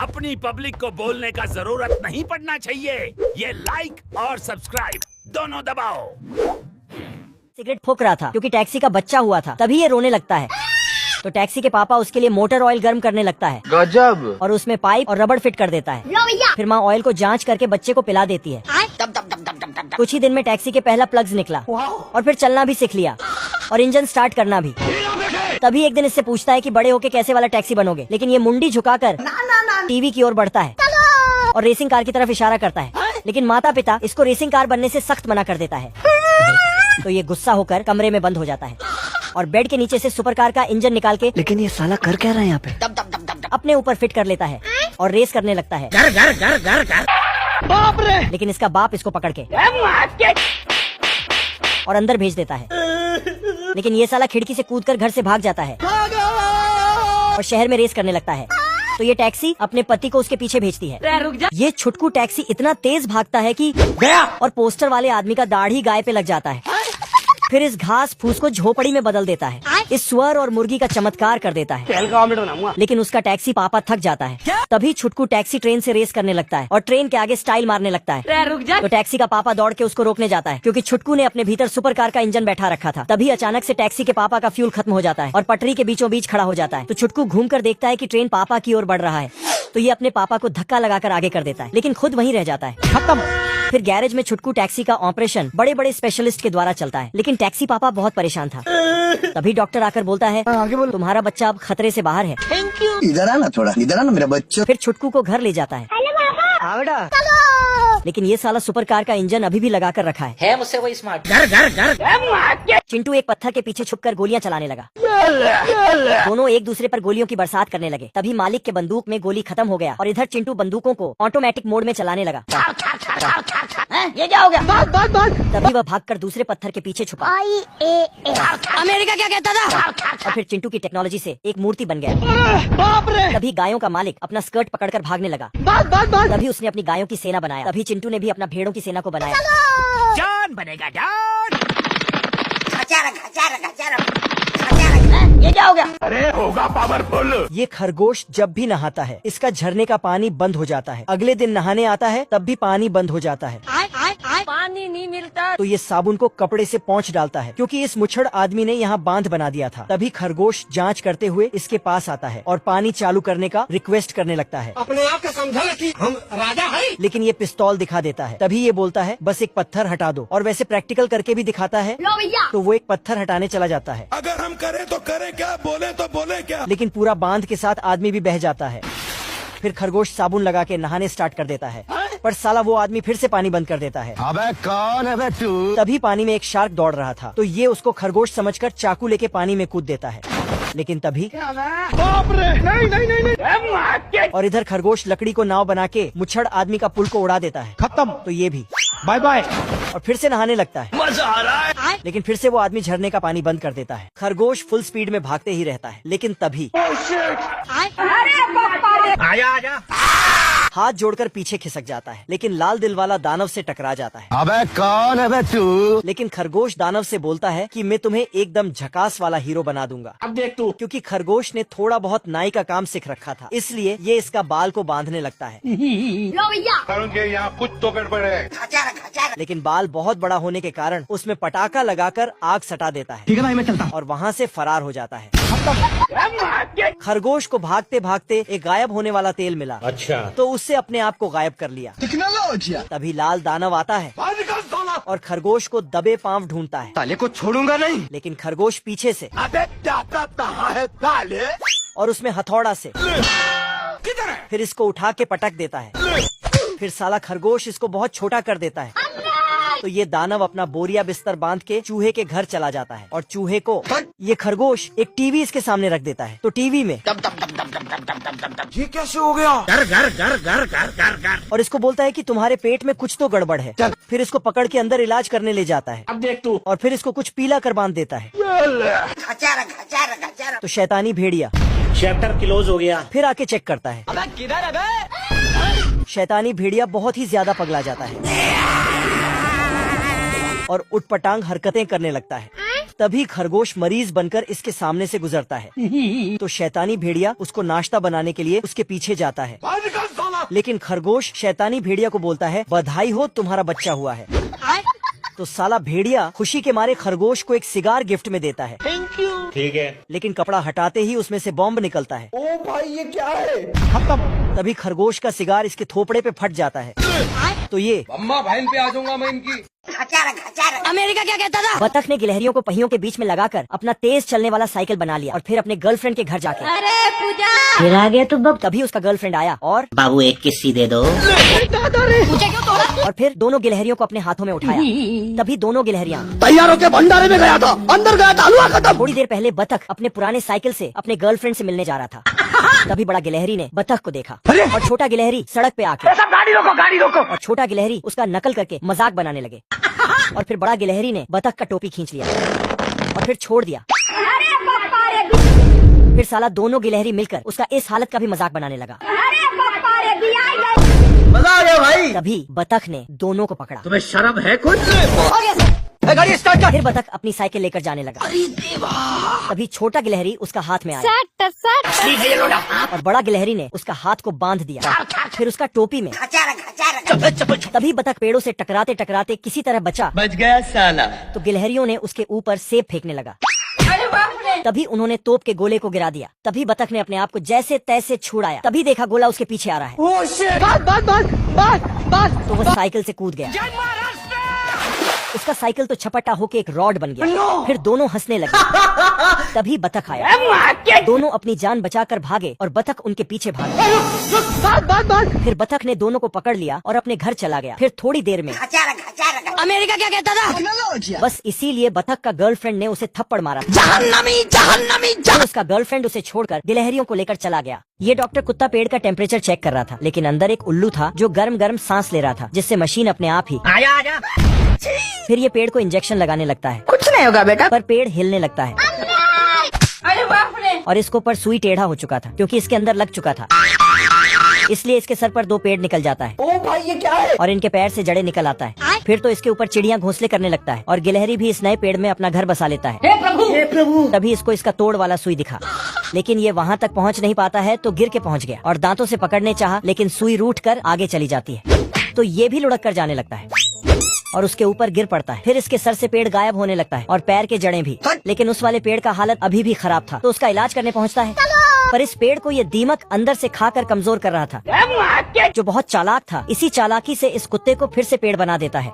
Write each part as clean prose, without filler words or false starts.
अपनी पब्लिक को बोलने का जरूरत नहीं पड़ना चाहिए। ये लाइक और सब्सक्राइब दोनों दबाओ। सिगरेट फूंक रहा था क्योंकि टैक्सी का बच्चा हुआ था, तभी ये रोने लगता है। तो टैक्सी के पापा उसके लिए मोटर ऑयल गर्म करने लगता है। गजब। और उसमें पाइप और रबड़ फिट कर देता है। फिर माँ ऑयल को जांच करके बच्चे को पिला देती है। कुछ ही दिन में टैक्सी के पहला प्लग्स निकला और फिर चलना भी सीख लिया और इंजन स्टार्ट करना भी। तभी एक दिन इससे पूछता है कि बड़े होके कैसे वाला टैक्सी बनोगे, लेकिन ये मुंडी झुकाकर टीवी की ओर बढ़ता है और रेसिंग कार की तरफ इशारा करता है। लेकिन माता पिता इसको रेसिंग कार बनने से सख्त मना कर देता है। तो ये गुस्सा होकर कमरे में बंद हो जाता है और बेड के नीचे से सुपर कार का इंजन निकाल के, लेकिन ये साला कर क्या रहा है यहाँ पे, अपने ऊपर फिट कर लेता है और रेस करने लगता है। घर घर घर घर घर। बाप रे। लेकिन इसका बाप इसको पकड़ के और अंदर भेज देता है। लेकिन ये साला खिड़की से कूदकर घर से भाग जाता है और शहर में रेस करने लगता है। तो ये टैक्सी अपने पति को उसके पीछे भेजती है। ये छुटकू टैक्सी इतना तेज भागता है कि गया और पोस्टर वाले आदमी का दाढ़ी गाय पे लग जाता है। फिर इस घास फूस को झोपड़ी में बदल देता है। इस सुअर और मुर्गी का चमत्कार कर देता है। लेकिन उसका टैक्सी पापा थक जाता है। तभी छुटकू टैक्सी ट्रेन से रेस करने लगता है और ट्रेन के आगे स्टाइल मारने लगता है। तो टैक्सी का पापा दौड़ के उसको रोकने जाता है क्योंकि छुटकू ने अपने भीतर सुपर कार का इंजन बैठा रखा था। तभी अचानक से टैक्सी के पापा का फ्यूल खत्म हो जाता है और पटरी के बीचों बीच खड़ा हो जाता है। तो छुटकू घूमकर देखता है कि ट्रेन पापा की ओर बढ़ रहा है। तो ये अपने पापा को धक्का लगाकर आगे कर देता है, लेकिन खुद वहीं रह जाता है। खत्म। फिर गैरेज में छुटकू टैक्सी का ऑपरेशन बड़े बड़े स्पेशलिस्ट के द्वारा चलता है, लेकिन टैक्सी पापा बहुत परेशान था। तभी डॉक्टर आकर बोलता है, आगे बोलो। तुम्हारा बच्चा अब खतरे से बाहर है। Thank you. इधर आना थोड़ा, इधर आना मेरा बच्चा। फिर छुटकू को घर ले जाता है। लेकिन ये साला सुपर कार का इंजन अभी भी लगा कर रखा है मुझसे कोई स्मार्ट। घर घर घर। चिंटू एक पत्थर के पीछे छुपकर गोलियां चलाने लगा। दोनों एक दूसरे पर गोलियों की बरसात करने लगे। तभी मालिक के बंदूक में गोली खत्म हो गया और इधर चिंटू बंदूकों को ऑटोमेटिक मोड में चलाने लगा। ये क्या हो गया? तभी वह भागकर दूसरे पत्थर के पीछे छुपा। अमेरिका क्या कहता था? और फिर चिंटू की टेक्नोलॉजी से एक मूर्ति बन गया। बाप रे। तभी गायों का मालिक अपना स्कर्ट पकड़कर भागने लगा। तभी उसने अपनी गायों की सेना बनाया। तभी चिंटू ने भी अपना भेड़ों की सेना को बनाया। जान बनेगा जान। ये क्या हो गया? अरे होगा पावरफुल। ये खरगोश जब भी नहाता है इसका झरने का पानी बंद हो जाता है। अगले दिन नहाने आता है तब भी पानी बंद हो जाता है। पानी नहीं मिलता। तो ये साबुन को कपड़े से पोंछ डालता है क्योंकि इस मुछड़ आदमी ने यहाँ बांध बना दिया था। तभी खरगोश जांच करते हुए इसके पास आता है और पानी चालू करने का रिक्वेस्ट करने लगता है। अपने आप को समझा कि हम राजा हैं। लेकिन ये पिस्तौल दिखा देता है। तभी ये बोलता है बस एक पत्थर हटा दो, और वैसे प्रैक्टिकल करके भी दिखाता है। तो वो एक पत्थर हटाने चला जाता है। अगर हम करें तो करें क्या, बोले तो बोले क्या। लेकिन पूरा बांध के साथ आदमी भी बह जाता है। फिर खरगोश साबुन लगा के नहाने स्टार्ट कर देता है, पर साला वो आदमी फिर से पानी बंद कर देता है। अबे कौन है बे तू? तभी पानी में एक शार्क दौड़ रहा था, तो ये उसको खरगोश समझकर चाकू लेके पानी में कूद देता है। लेकिन तभी बाप रे। नहीं। और इधर खरगोश लकड़ी को नाव बना के मुच्छड़ आदमी का पुल को उड़ा देता है। खत्म। तो ये भी बाय बाय। और फिर से नहाने लगता है। मजा आ रहा है। लेकिन फिर से वो आदमी झरने का पानी बंद कर देता है। खरगोश फुल स्पीड में भागते ही रहता है। लेकिन तभी आजा। हाथ जोड़कर पीछे खिसक जाता है, लेकिन लाल दिल वाला दानव से टकरा जाता है। अबे कौन है बे तू? लेकिन खरगोश दानव से बोलता है कि मैं तुम्हें एकदम झकास वाला हीरो बना दूंगा। अब देख तू। क्योंकि खरगोश ने थोड़ा बहुत नाई का काम सीख रखा था, इसलिए ये इसका बाल को बांधने लगता है। यहाँ कुछ तो गड़बड़ है। लेकिन बाल बहुत बड़ा होने के कारण उसमें पटाखा लगाकर आग सटा देता है। ठीक है भाई, मैं चलता। और वहाँ से फरार हो जाता है। खरगोश को भागते भागते एक गायब होने वाला तेल मिला। अच्छा। तो उससे अपने आप को गायब कर लिया। टेक्नोलॉजी। तभी लाल दानव आता है और खरगोश को दबे पांव ढूंढता है। साले को छोड़ूंगा नहीं। लेकिन खरगोश पीछे से अबे दाता कहाँ है साले? और उसमें हथौड़ा से किधर है? फिर इसको उठा के पटक देता है। फिर साला खरगोश इसको बहुत छोटा कर देता है। तो ये दानव अपना बोरिया बिस्तर बांध के चूहे के घर चला जाता है और चूहे को ये खरगोश एक टीवी इसके सामने रख देता है। तो टीवी में ये कैसे हो गया? घर घर घर घर घर घर घर। और इसको बोलता है कि तुम्हारे पेट में कुछ तो गड़बड़ है। फिर इसको पकड़ के अंदर इलाज करने ले जाता है। अब देख तू। और फिर इसको कुछ पीला कर बांध देता है। तो शैतानी भेड़िया चैप्टर क्लोज हो गया। फिर आके चेक करता है। अबे किधर है बे? शैतानी भेड़िया बहुत ही ज्यादा पगला जाता है और उटपटांग हरकतें करने लगता है। तभी खरगोश मरीज बनकर इसके सामने से गुजरता है। तो शैतानी भेड़िया उसको नाश्ता बनाने के लिए उसके पीछे जाता है। लेकिन खरगोश शैतानी भेड़िया को बोलता है बधाई हो तुम्हारा बच्चा हुआ है। तो साला भेड़िया खुशी के मारे खरगोश को एक सिगार गिफ्ट में देता है। Thank you. ठीक है। लेकिन कपड़ा हटाते ही उसमें से बॉम्ब निकलता है। ओ भाई ये क्या है? तभी खरगोश का सिगार इसके थोपड़े पे फट जाता है। तो ये अम्मा बहन पे आ जाऊंगा मैं इनकी। अमेरिका क्या कहता था? बतख ने गिलहरियों को पहियों के बीच में लगाकर अपना तेज चलने वाला साइकिल बना लिया और फिर अपने गर्लफ्रेंड के घर जाके अरे पूजा फिर आ गया तू बब। तभी उसका गर्लफ्रेंड आया और बाबू एक किस्सी दे दो। पूजा क्यों तोड़ा? और फिर दोनों गिलहरियों को अपने हाथों में उठाया। तभी दोनों गिलहरियां तैयारों के भंडारे में गया था, अंदर गया था, हलवा खत्म। थोड़ी देर पहले बतख अपने पुराने साइकिल से अपने गर्लफ्रेंड से मिलने जा रहा था। तभी बड़ा गिलहरी ने बतख को देखा और छोटा गिलहरी सड़क पे आके गाड़ी रोको, गाड़ी रोको। और छोटा गिलहरी उसका नकल करके मजाक बनाने लगे। और फिर बड़ा गिलहरी ने बतख का टोपी खींच लिया और फिर छोड़ दिया। फिर साला दोनों गिलहरी मिलकर उसका इस हालत का भी मजाक बनाने लगा। मजा आ गया भाई। तभी बतख ने दोनों को पकड़ा। तुम्हें शर्म है कुछ? गाड़ी स्टार्ट कर। फिर बतख अपनी साइकिल लेकर जाने लगा। तभी छोटा गिलहरी उसका हाथ में आया और बड़ा गिलहरी ने उसका हाथ को बांध दिया, फिर उसका टोपी में। तभी बतख पेड़ों से टकराते टकराते किसी तरह बचा। बच गया साला। तो गिलहरियों ने उसके ऊपर सेब फेंकने लगा। तभी उन्होंने तोप के गोले को गिरा दिया। तभी बतख ने अपने आप को जैसे तैसे छुड़ाया। तभी देखा गोला उसके पीछे आ रहा है। तो वो साइकिल से कूद गया। उसका साइकिल तो छपटा होके एक रॉड बन गया। फिर दोनों हंसने लगे। तभी बतख आया। दोनों अपनी जान बचाकर भागे और बतख उनके पीछे भागा। फिर बतख ने दोनों को पकड़ लिया और अपने घर चला गया। फिर थोड़ी देर में अमेरिका क्या कहता था? बस इसीलिए बतख का गर्लफ्रेंड ने उसे थप्पड़ मारा। फिर उसका गर्लफ्रेंड उसे छोड़कर गिलहरियों को लेकर चला गया। ये डॉक्टर कुत्ता पेड़ का टेम्परेचर चेक कर रहा था, लेकिन अंदर एक उल्लू था जो गर्म गर्म सांस ले रहा था, जिससे मशीन अपने आप ही आजा। फिर ये पेड़ को इंजेक्शन लगाने लगता है। कुछ नहीं होगा बेटा। पर पेड़ हिलने लगता है अरे बाप रे। और इसको पर सुई टेढ़ा हो चुका था क्योंकि इसके अंदर लग चुका था। इसलिए इसके सर पर 2 पेड़ निकल जाता है। ओ भाई ये क्या है? और इनके पैर से जड़ें निकल आता है। फिर तो इसके ऊपर चिड़ियां घोंसले करने लगता है और गिलहरी भी इस नए पेड़ में अपना घर बसा लेता है। हे प्रभु। तभी इसको इसका तोड़ वाला सुई दिखा, लेकिन ये वहाँ तक पहुँच नहीं पाता है तो गिर के पहुँच गया और दांतों से पकड़ने चाहा, लेकिन सुई रूठ कर आगे चली जाती है। तो ये भी लुढ़क कर जाने लगता है और उसके ऊपर गिर पड़ता है। फिर इसके सर से पेड़ गायब होने लगता है और पैर के जड़ें भी। लेकिन उस वाले पेड़ का हालत अभी भी खराब था, तो उसका इलाज करने पहुँचता है। पर इस पेड़ को ये दीमक अंदर से खाकर कमजोर कर रहा था, जो बहुत चालाक था। इसी चालाकी से इस कुत्ते को फिर से पेड़ बना देता है।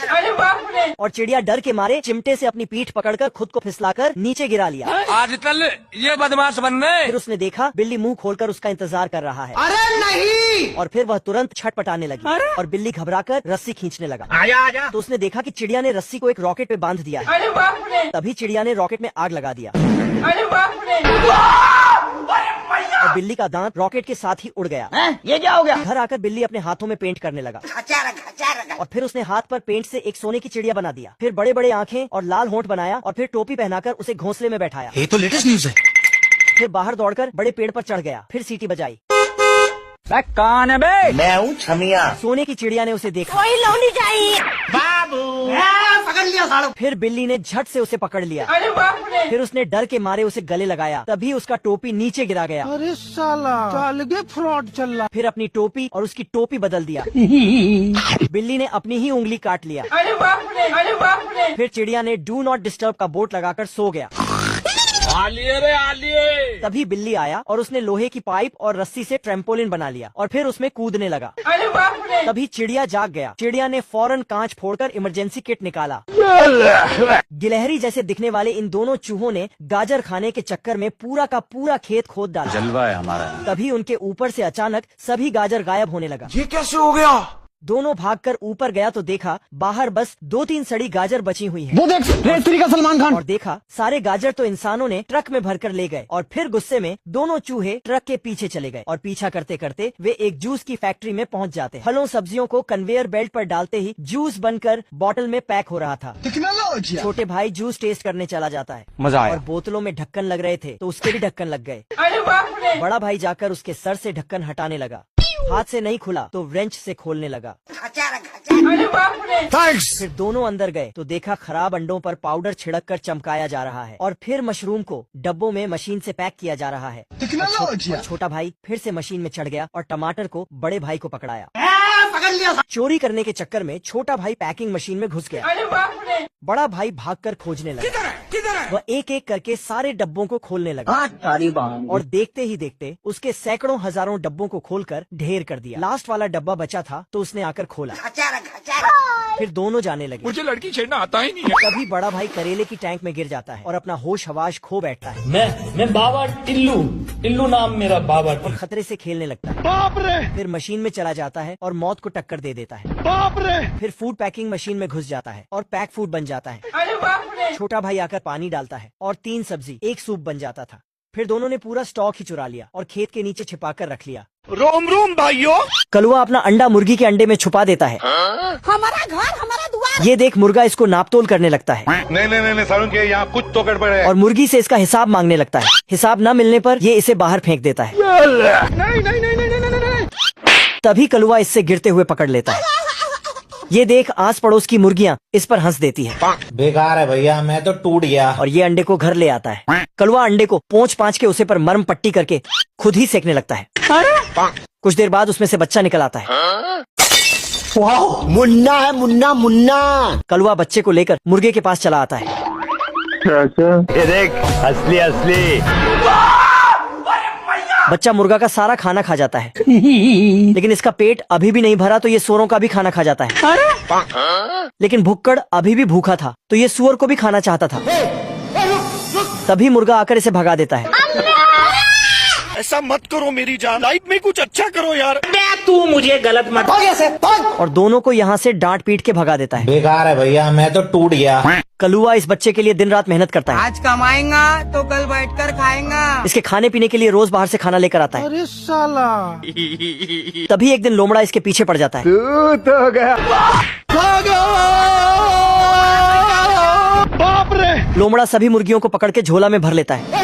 अरे बाप रे। और चिड़िया डर के मारे चिमटे से अपनी पीठ पकड़कर खुद को फिसलाकर नीचे गिरा लिया। आजकल ये बदमाश बनने। फिर उसने देखा बिल्ली मुंह खोलकर उसका इंतजार कर रहा है। अरे नहीं। और फिर वह तुरंत छटपटाने लगी और बिल्ली घबराकर रस्सी खींचने लगा। आजा। तो उसने देखा कि चिड़िया ने रस्सी को एक रॉकेट पे बांध दिया है। अरे बाप रे। तभी चिड़िया ने रॉकेट में आग लगा दिया अरे बाप रे। और बिल्ली का दांत रॉकेट के साथ ही उड़ गया। ये क्या हो गया? घर आकर बिल्ली अपने हाथों में पेंट करने लगा और फिर उसने हाथ पर पेंट से एक सोने की चिड़िया बना दिया। फिर बड़े बड़े आंखें और लाल होंठ बनाया और फिर टोपी पहनाकर उसे घोंसले में बैठाया। ये तो लेटेस्ट न्यूज है। फिर बाहर दौड़कर बड़े पेड़ पर चढ़ गया। फिर सीटी बजाई। कौन है बे? मैं हूँ छमिया। सोने की चिड़िया ने उसे देखा। कोई लौंडी चाहिए। बाबू पकड़ लिया साड़ू। फिर बिल्ली ने झट से उसे पकड़ लिया। अरे बाप रे। फिर उसने डर के मारे उसे गले लगाया। तभी उसका टोपी नीचे गिरा गया। अरे साला अलगे फ्रॉड चल रहा। फिर अपनी टोपी और उसकी टोपी बदल दिया। बिल्ली ने अपनी ही उंगली काट लिया। अरे बाप रे। अरे बाप रे। फिर चिड़िया ने डू नॉट डिस्टर्ब का बोर्ड लगाकर सो गया। आलिए। तभी बिल्ली आया और उसने लोहे की पाइप और रस्सी से ट्रेम्पोलिन बना लिया और फिर उसमें कूदने लगा। अरे बाप रे। तभी चिड़िया जाग गया। चिड़िया ने फौरन कांच फोड़कर इमरजेंसी किट निकाला। गिलहरी जैसे दिखने वाले इन दोनों चूहों ने गाजर खाने के चक्कर में पूरा का पूरा खेत खोद डाला। जलवा है हमारा। तभी उनके ऊपर से अचानक सभी गाजर गायब होने लगा। ये कैसे हो गया? दोनों भागकर ऊपर गया तो देखा बाहर बस 2-3 सड़ी गाजर बची हुई हैं। वो देख रेतरी का सलमान खान। और देखा सारे गाजर तो इंसानों ने ट्रक में भरकर ले गए। और फिर गुस्से में दोनों चूहे ट्रक के पीछे चले गए और पीछा करते करते वे एक जूस की फैक्ट्री में पहुंच जाते। फलों सब्जियों को कन्वेयर बेल्ट पर डालते ही जूस बनकर बॉटल में पैक हो रहा था। छोटे भाई जूस टेस्ट करने चला जाता है। मजा आया। और बोतलों में ढक्कन लग रहे थे तो उसके भी ढक्कन लग गए। अरे बाप रे। बड़ा भाई जाकर उसके सर से ढक्कन हटाने लगा हाथ से नहीं खुला तो व्रेंच से खोलने लगा। अरे बाप रे। फिर दोनों अंदर गए तो देखा खराब अंडों पर पाउडर छिड़क कर चमकाया जा रहा है और फिर मशरूम को डब्बों में मशीन से पैक किया जा रहा है। और छोटा भाई फिर से मशीन में चढ़ गया और टमाटर को बड़े भाई को पकड़ाया। चोरी करने के चक्कर में छोटा भाई पैकिंग मशीन में घुस गया। अरे बाप रे। बड़ा भाई भागकर खोजने लगा। वह एक एक करके सारे डब्बों को खोलने लगा और देखते ही देखते उसके सैकड़ों हजारों डब्बों को खोलकर ढेर कर दिया। लास्ट वाला डब्बा बचा था तो उसने आकर खोला। फिर दोनों जाने लगे। मुझे लड़की छेड़ना आता ही नहीं है। तभी बड़ा भाई करेले की टैंक में गिर जाता है और अपना होश हवाश खो बैठता है। मैं बाबा टिल्लू नाम मेरा बाबा। और खतरे से खेलने लगता है। बाप रे, फिर मशीन में चला जाता है और मौत को टक्कर दे देता है। बाप रे। फिर फूड पैकिंग मशीन में घुस जाता है और पैक फूड बन जाता है। अरे बाप रे। छोटा भाई आकर पानी डालता है और 3 सब्जी 1 सूप बन जाता था। फिर दोनों ने पूरा स्टॉक ही चुरा लिया और खेत के नीचे छिपा कर रख लिया। रोम रोम भाइयों। कलुआ अपना अंडा मुर्गी के अंडे में छुपा देता है। हमारा घर हमारा द्वार। ये देख मुर्गा इसको नापतोल करने लगता है। नहीं सारुण के यहाँ कुछ तो गड़बड़ है। और मुर्गी से इसका हिसाब मांगने लगता है। हिसाब न मिलने पर ये इसे बाहर फेंक देता है। नहीं। तभी कलुआ इससे गिरते हुए पकड़ लेता है। ये देख आस पड़ोस की मुर्गियाँ इस पर हंस देती है। बेकार है भैया, मैं तो टूट गया। और ये अंडे को घर ले आता है। कलुआ अंडे को पोंछ के उसे पर मरम पट्टी करके खुद ही सेकने लगता है। कुछ देर बाद उसमें से बच्चा निकल आता है। मुन्ना है, मुन्ना। कलुआ बच्चे को लेकर मुर्गे के पास चला आता है। ये देख, असली। बच्चा मुर्गा का सारा खाना खा जाता है। लेकिन इसका पेट अभी भी नहीं भरा तो ये सुअरों का भी खाना खा जाता है। लेकिन भुक्कड़ अभी भी भूखा था तो ये सुअर को भी खाना चाहता था। तभी मुर्गा आकर इसे भगा देता है। ऐसा मत करो मेरी जान, लाइफ में कुछ अच्छा करो यार। तू मुझे गलत मत। और दोनों को यहाँ से डांट पीट के भगा देता है। बेकार है भैया, मैं तो टूट गया। कलुआ इस बच्चे के लिए दिन रात मेहनत करता है। आज कमाएगा तो कल बैठकर खाएगा। इसके खाने पीने के लिए रोज बाहर से खाना लेकर आता है। अरे साला। तभी एक दिन लोमड़ा इसके पीछे पड़ जाता है। बाप रे। लोमड़ा सभी मुर्गियों को पकड़ के झोला में भर लेता है।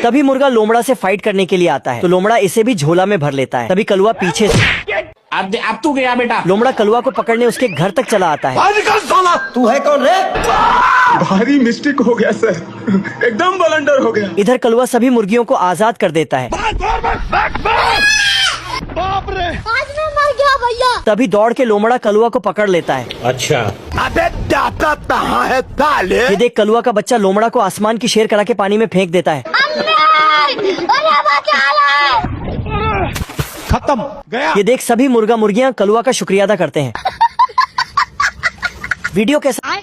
तभी मुर्गा लोमड़ा से फाइट करने के लिए आता है तो लोमड़ा इसे भी झोला में भर लेता है। तभी कलुआ पीछे से। अब तू गया बेटा। लोमड़ा कलुआ को पकड़ने उसके घर तक चला आता है। तू है कौन रे? भारी मिस्टेक हो गया सर, एकदम ब्लंडर हो गया। इधर कलुआ सभी मुर्गियों को आजाद कर देता है। बाप रे। आज मैं मर गया भैया। तभी दौड़ के लोमड़ा कलुआ को पकड़ लेता है। अच्छा। अबे दाता कहाँ है ताले? ये देख कलुआ का बच्चा लोमड़ा को आसमान की शेर करा के पानी में फेंक देता है। खत्म गया। ये देख सभी मुर्गा मुर्गियाँ कलुआ का शुक्रिया अदा करते हैं। वीडियो कैसा?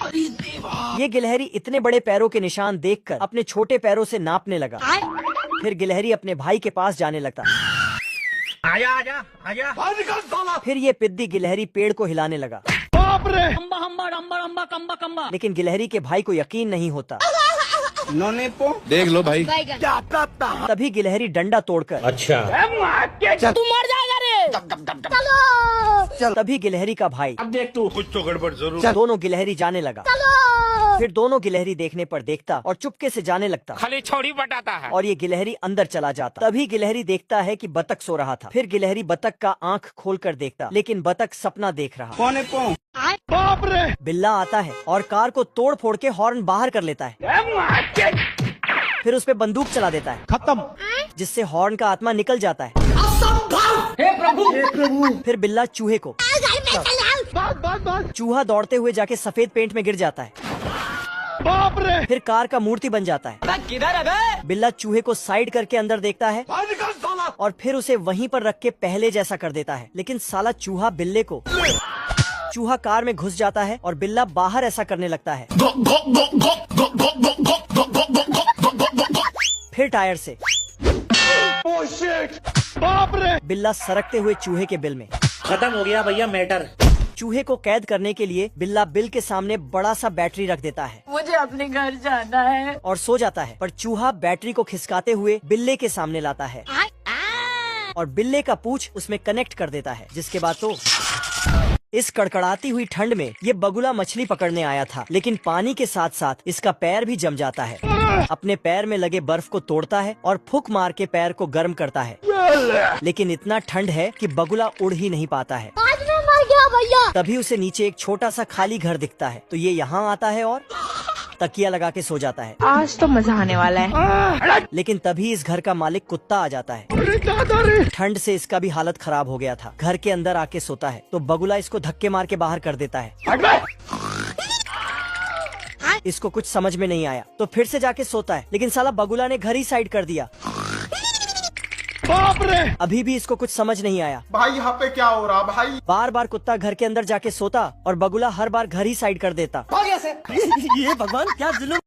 ये गिलहरी इतने बड़े पैरों के निशान देखकर अपने छोटे पैरों से नापने लगा। फिर गिलहरी अपने भाई के पास जाने लगता। आजा। फिर ये पिद्दी गिलहरी पेड़ को हिलाने लगा। बाप रे। लेकिन गिलहरी के भाई को यकीन नहीं होता। देख लो भाई। तभी गिलहरी डंडा तोड़कर। अच्छा। तू मर जाएगा रे। चलो। तभी गिलहरी का भाई। अब देख तू। कुछ तो गड़बड़ जरूर। दोनों गिलहरी जाने लगा। फिर दोनों गिलहरी देखने पर देखता और चुपके से जाने लगता। खाली छोड़ी बटाता है। और ये गिलहरी अंदर चला जाता। तभी गिलहरी देखता है कि बतख सो रहा था। फिर गिलहरी बतख का आंख खोलकर देखता, लेकिन बतख सपना देख रहा। कौन है? बाप रे। बिल्ला आता है और कार को तोड़ फोड़ के हॉर्न बाहर कर लेता है। फिर उस पे बंदूक चला देता है। खत्म। जिससे हॉर्न का आत्मा निकल जाता है। हे प्रभु। फिर बिल्ला चूहे को। चूहा दौड़ते हुए जाके सफेद पेंट में गिर जाता है। बाप रे। फिर कार का मूर्ति बन जाता है। किधर है बे? बिल्ला चूहे को साइड करके अंदर देखता है और फिर उसे वहीं पर रख के पहले जैसा कर देता है। लेकिन साला चूहा कार में घुस जाता है और बिल्ला बाहर ऐसा करने लगता है। फिर टायर से। बाप रे। बिल्ला सरकते हुए चूहे के बिल में। खत्म हो गया भैया मैटर। चूहे को कैद करने के लिए बिल्ला बिल के सामने बड़ा सा बैटरी रख देता है। मुझे अपने घर जाना है। और सो जाता है। पर चूहा बैटरी को खिसकाते हुए बिल्ले के सामने लाता है और बिल्ले का पूंछ उसमें कनेक्ट कर देता है। जिसके बाद तो इस कड़कड़ाती हुई ठंड में ये बगुला मछली पकड़ने आया था, लेकिन पानी के साथ साथ इसका पैर भी जम जाता है। अपने पैर में लगे बर्फ को तोड़ता है और फूंक मार के पैर को गर्म करता है। लेकिन इतना ठंड है कि बगुला उड़ ही नहीं पाता है। आज मैं मर गया भैया। तभी उसे नीचे एक छोटा सा खाली घर दिखता है, तो ये यहाँ आता है और तकिया लगा के सो जाता है। आज तो मजा आने वाला है। लेकिन तभी इस घर का मालिक कुत्ता आ जाता है। ठंड से इसका भी हालत खराब हो गया था। घर के अंदर आके सोता है तो बगुला इसको धक्के मार के बाहर कर देता है। इसको कुछ समझ में नहीं आया तो फिर से जाके सोता है, लेकिन साला बगुला ने घर ही साइड कर दिया। बाप रे! अभी भी इसको कुछ समझ नहीं आया। भाई यहाँ पे क्या हो रहा भाई? बार बार कुत्ता घर के अंदर जाके सोता और बगुला हर बार घर ही साइड कर देता। ये भगवान क्या जुल्म।